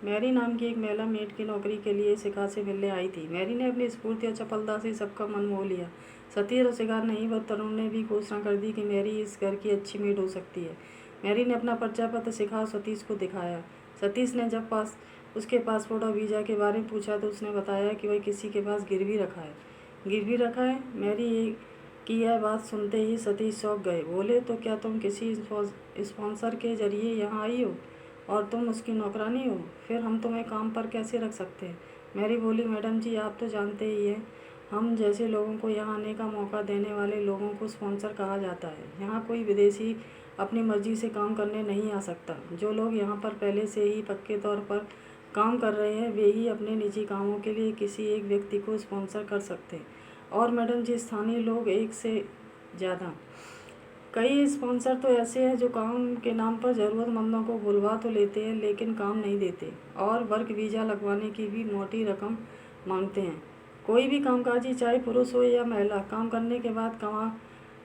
Mary नाम की एक महिला मेड की नौकरी के लिए शिखा से मिलने आई थी। मैरी ने अपनी स्फूर्ति और चपलता से सबका मन मोह लिया। सतीश और शिखा नहीं, वह तरुण ने भी घोषणा कर दी कि मैरी इस घर की अच्छी मेड हो सकती है। मैरी ने अपना परिचय पत्र शिखा और सतीश को दिखाया। सतीश ने जब उसके पासपोर्ट और वीज़ा के बारे में पूछा तो उसने बताया कि वह किसी के पास गिरवी रखा है। गिरवी रखा है? मैरी की यह बात सुनते ही सतीश चौंक गए। बोले, तो क्या तुम किसी स्पॉन्सर के जरिए यहाँ आई हो और तुम उसकी नौकरानी हो? फिर हम तुम्हें काम पर कैसे रख सकते हैं? मैरी बोली, मैडम जी, आप तो जानते ही हैं, हम जैसे लोगों को यहाँ आने का मौका देने वाले लोगों को स्पॉन्सर कहा जाता है। यहाँ कोई विदेशी अपनी मर्जी से काम करने नहीं आ सकता। जो लोग यहाँ पर पहले से ही पक्के तौर पर काम कर रहे हैं वे ही अपने निजी कामों के लिए किसी एक व्यक्ति को स्पॉन्सर कर सकते हैं। और मैडम जी, स्थानीय लोग एक से ज़्यादा। कई स्पॉन्सर तो ऐसे हैं जो काम के नाम पर ज़रूरतमंदों को बुलवा तो लेते हैं लेकिन काम नहीं देते और वर्क वीज़ा लगवाने की भी मोटी रकम मांगते हैं। कोई भी कामकाजी, चाहे पुरुष हो या महिला, काम करने के बाद कमा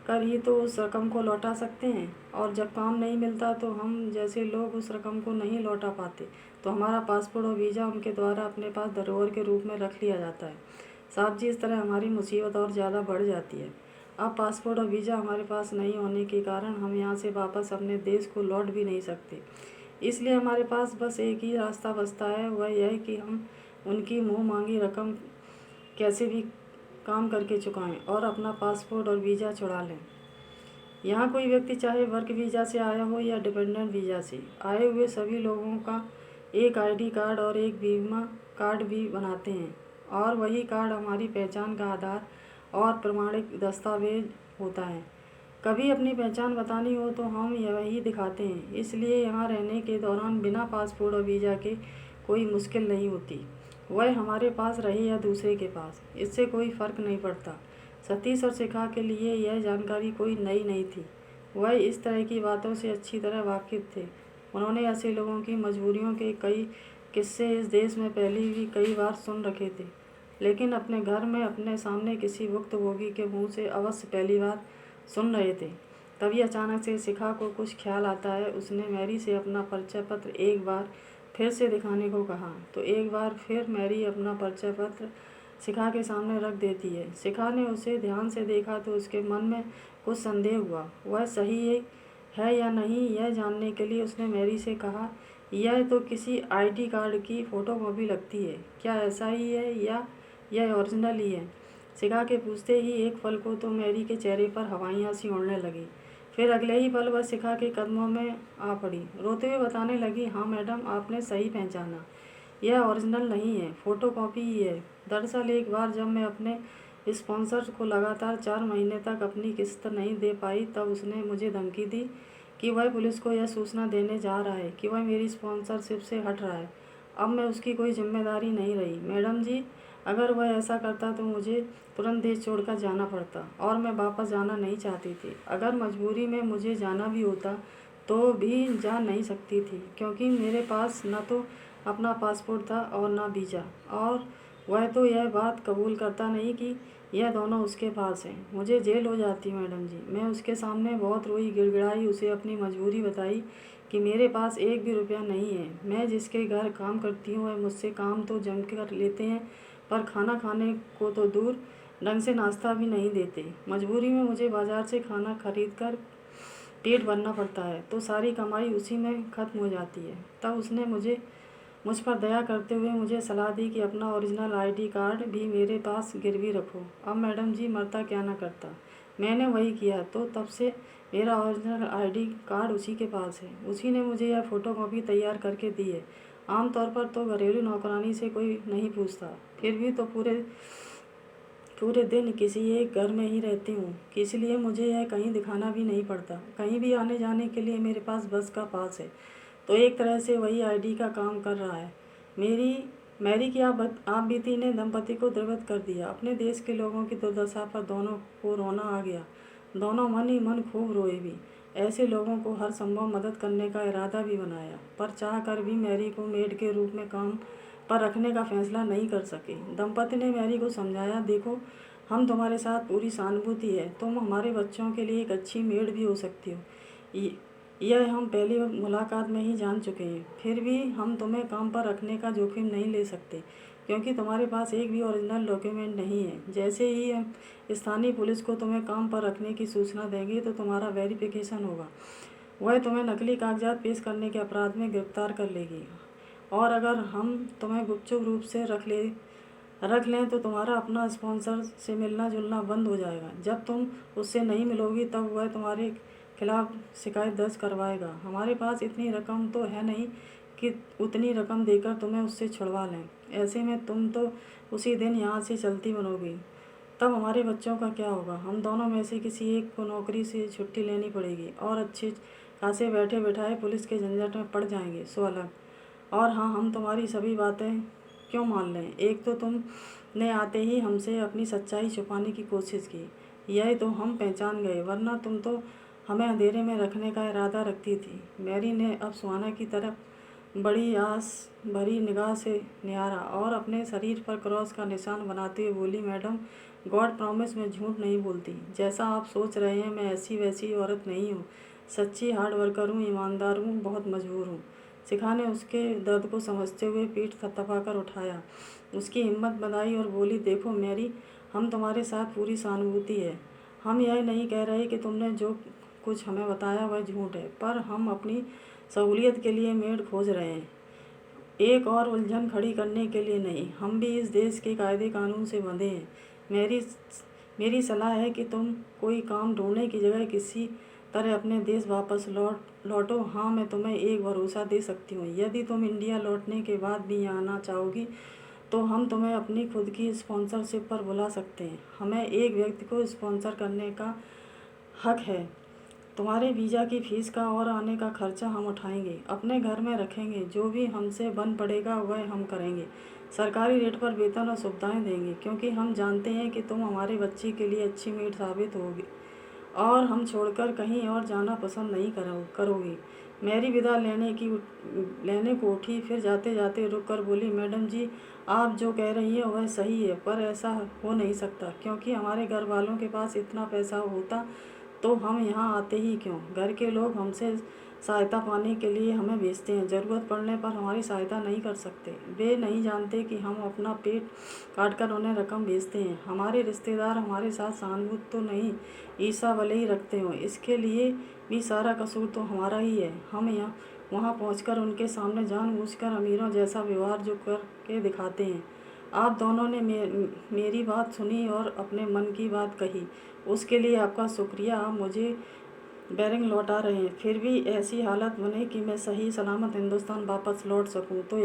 कर ही तो उस रकम को लौटा सकते हैं। और जब काम नहीं मिलता तो हम जैसे लोग उस रकम को नहीं लौटा पाते तो हमारा पासपोर्ट और वीज़ा उनके द्वारा अपने पास धरोहर के रूप में रख लिया जाता है। साहब जी, इस तरह हमारी मुसीबत और ज़्यादा बढ़ जाती है। अब पासपोर्ट और वीज़ा हमारे पास नहीं होने के कारण हम यहाँ से वापस अपने देश को लौट भी नहीं सकते। इसलिए हमारे पास बस एक ही रास्ता बचता है, वह यह कि हम उनकी मुँह मांगी रकम कैसे भी काम करके चुकाएं और अपना पासपोर्ट और वीज़ा छुड़ा लें। यहाँ कोई व्यक्ति चाहे वर्क वीज़ा से आया हो या डिपेंडेंट वीज़ा से आए हुए सभी लोगों का एक आईडी कार्ड और एक बीमा कार्ड भी बनाते हैं और वही कार्ड हमारी पहचान का आधार और प्रमाणिक दस्तावेज होता है। कभी अपनी पहचान बतानी हो तो हम यही दिखाते हैं। इसलिए यहाँ रहने के दौरान बिना पासपोर्ट और वीज़ा के कोई मुश्किल नहीं होती। वह हमारे पास रहे या दूसरे के पास, इससे कोई फ़र्क नहीं पड़ता। सतीश और शिखा के लिए यह जानकारी कोई नई नहीं थी। वह इस तरह की बातों से अच्छी तरह वाकिफ़ थे। उन्होंने ऐसे लोगों की मजबूरियों के कई किस्से इस देश में पहले भी कई बार सुन रखे थे, लेकिन अपने घर में अपने सामने किसी भुक्तभोगी के मुंह से अवश्य पहली बार सुन रहे थे। तभी अचानक से शिखा को कुछ ख्याल आता है। उसने मैरी से अपना परिचय पत्र एक बार फिर से दिखाने को कहा तो एक बार फिर मैरी अपना परिचय पत्र शिखा के सामने रख देती है। शिखा ने उसे ध्यान से देखा तो उसके मन में कुछ संदेह हुआ। वह सही है या नहीं यह जानने के लिए उसने मैरी से कहा, यह तो किसी आईडी कार्ड की फ़ोटोकॉपी लगती है, क्या ऐसा ही है या यह ओरिजिनल ही है? शिखा के पूछते ही एक पल को तो मैरी के चेहरे पर हवाइयाँ सी उड़ने लगी। फिर अगले ही पल वह शिखा के कदमों में आ पड़ी। रोते हुए बताने लगी, हाँ मैडम, आपने सही पहचाना, यह ओरिजिनल नहीं है, फ़ोटोकॉपी ही है। दरअसल एक बार जब मैं अपने स्पॉन्सर को लगातार 4 महीने तक अपनी किस्त नहीं दे पाई तब उसने मुझे धमकी दी कि वह पुलिस को यह सूचना देने जा रहा है कि वह मेरी स्पॉन्सरशिप से हट रहा है। अब मैं उसकी कोई जिम्मेदारी नहीं रही। मैडम जी, अगर वह ऐसा करता तो मुझे तुरंत देश छोड़कर जाना पड़ता और मैं वापस जाना नहीं चाहती थी। अगर मजबूरी में मुझे जाना भी होता तो भी जा नहीं सकती थी क्योंकि मेरे पास न तो अपना पासपोर्ट था और न वीज़ा, और वह तो यह बात कबूल करता नहीं कि यह दोनों उसके पास हैं। मुझे जेल हो जाती मैडम जी। मैं उसके सामने बहुत रोई, गिड़गिड़ाई, उसे अपनी मजबूरी बताई कि मेरे पास एक भी रुपया नहीं है। मैं जिसके घर काम करती हूँ वह मुझसे काम तो जम कर लेते हैं पर खाना खाने को तो दूर, ढंग से नाश्ता भी नहीं देते। मजबूरी में मुझे बाज़ार से खाना खरीद कर पेट भरना पड़ता है तो सारी कमाई उसी में ख़त्म हो जाती है। तब उसने मुझ पर दया करते हुए मुझे सलाह दी कि अपना ओरिजिनल आईडी कार्ड भी मेरे पास गिरवी रखो। अब मैडम जी, मरता क्या ना करता। मैंने वही किया तो तब से मेरा ओरिजिनल आईडी कार्ड उसी के पास है। उसी ने मुझे यह फ़ोटोकॉपी तैयार करके दी है। आमतौर पर तो घरेलू नौकरानी से कोई नहीं पूछता, फिर भी तो पूरे दिन किसी एक घर में ही रहती हूँ, कि इसलिए मुझे यह कहीं दिखाना भी नहीं पड़ता। कहीं भी आने जाने के लिए मेरे पास बस का पास है तो एक तरह से वही आईडी का काम कर रहा है। मैरी की आप बीती ने दंपति को द्रवित कर दिया। अपने देश के लोगों की दुर्दशा पर दोनों को रोना आ गया। दोनों मन ही मन खूब रोए भी। ऐसे लोगों को हर संभव मदद करने का इरादा भी बनाया, पर चाह कर भी मैरी को मेड के रूप में काम पर रखने का फैसला नहीं कर सके। दंपति ने मैरी को समझाया, देखो, हम तुम्हारे साथ पूरी सहानुभूति है, तुम हमारे बच्चों के लिए एक अच्छी मेड भी हो सकती हो। यह हम पहली मुलाकात में ही जान चुके हैं। फिर भी हम तुम्हें काम पर रखने का जोखिम नहीं ले सकते, क्योंकि तुम्हारे पास एक भी ओरिजिनल डॉक्यूमेंट नहीं है। जैसे ही हम स्थानीय पुलिस को तुम्हें काम पर रखने की सूचना देंगे तो तुम्हारा वेरिफिकेशन होगा। वह तुम्हें नकली कागजात पेश करने के अपराध में गिरफ्तार कर लेगी, और अगर हम तुम्हें गुपचुप रूप से रख लें तो तुम्हारा अपना स्पॉन्सर से मिलना जुलना बंद हो जाएगा। जब तुम उससे नहीं मिलोगी तब वह तुम्हारे खिलाफ शिकायत दर्ज करवाएगा। हमारे पास इतनी रकम तो है नहीं कि उतनी रकम देकर तुम्हें उससे छुड़वा लें। ऐसे में तुम तो उसी दिन यहाँ से चलती बनोगी। तब हमारे बच्चों का क्या होगा? हम दोनों में से किसी एक को नौकरी से छुट्टी लेनी पड़ेगी और अच्छे खासे बैठे बैठाए पुलिस के झंझट में पड़ जाएंगे, सो अलग। और हाँ, हम तुम्हारी सभी बातें क्यों मान लें? एक तो तुमने आते ही हमसे अपनी सच्चाई छुपाने की कोशिश की, यह तो हम पहचान गए, वरना तुम तो हमें अंधेरे में रखने का इरादा रखती थी। मैरी ने अब सुहाना की तरफ बड़ी आस भरी निगाह से निहारा और अपने शरीर पर क्रॉस का निशान बनाते हुए बोली, मैडम, गॉड प्रॉमिस मैं झूठ नहीं बोलती। जैसा आप सोच रहे हैं मैं ऐसी वैसी औरत नहीं हूँ। सच्ची हार्ड वर्कर हूँ, ईमानदार हूँ, बहुत मजबूर हूँ। शिखा ने उसके दर्द को समझते हुए पीठ थपथपाकर उठाया, उसकी हिम्मत बनाई और बोली, देखो मैरी, हम तुम्हारे साथ पूरी सहानुभूति है। हम यह नहीं कह रहे कि तुमने जो कुछ हमें बताया वह झूठ है, पर हम अपनी सहूलियत के लिए मेड खोज रहे हैं, एक और उलझन खड़ी करने के लिए नहीं। हम भी इस देश के कायदे कानून से बंधे हैं। मेरी सलाह है कि तुम कोई काम ढूंढने की जगह किसी तरह अपने देश वापस लौटो। हाँ, मैं तुम्हें एक भरोसा दे सकती हूँ, यदि तुम इंडिया लौटने के बाद भी यहाँ आना चाहोगी तो हम तुम्हें अपनी खुद की स्पॉन्सरशिप पर बुला सकते हैं। हमें एक व्यक्ति को स्पॉन्सर करने का हक है। तुम्हारे वीज़ा की फ़ीस का और आने का खर्चा हम उठाएंगे, अपने घर में रखेंगे। जो भी हमसे बन पड़ेगा वह हम करेंगे। सरकारी रेट पर वेतन और सुविधाएं देंगे, क्योंकि हम जानते हैं कि तुम हमारे बच्चे के लिए अच्छी मेड साबित होगी और हम छोड़कर कहीं और जाना पसंद नहीं करोगी। मैरी विदा लेने को उठी, फिर जाते जाते रुक कर बोली, मैडम जी, आप जो कह रही हैं वह सही है, पर ऐसा हो नहीं सकता, क्योंकि हमारे घर वालों के पास इतना पैसा होता तो हम यहाँ आते ही क्यों? घर के लोग हमसे सहायता पाने के लिए हमें भेजते हैं, ज़रूरत पड़ने पर हमारी सहायता नहीं कर सकते। वे नहीं जानते कि हम अपना पेट काटकर उन्हें रकम भेजते हैं। हमारे रिश्तेदार हमारे साथ सहानुभूति तो नहीं, ईर्ष्या भले ही रखते हों, इसके लिए भी सारा कसूर तो हमारा ही है। हम वहाँ पहुँचकर उनके सामने जानबूझकर अमीरों जैसा व्यवहार जो करके दिखाते हैं। आप दोनों ने मेरी बात सुनी और अपने मन की बात कही, उसके लिए आपका शुक्रिया। आप मुझे बैरिंग लौटा रहे हैं, फिर भी ऐसी हालत बने कि मैं सही सलामत हिंदुस्तान वापस लौट सकूं तो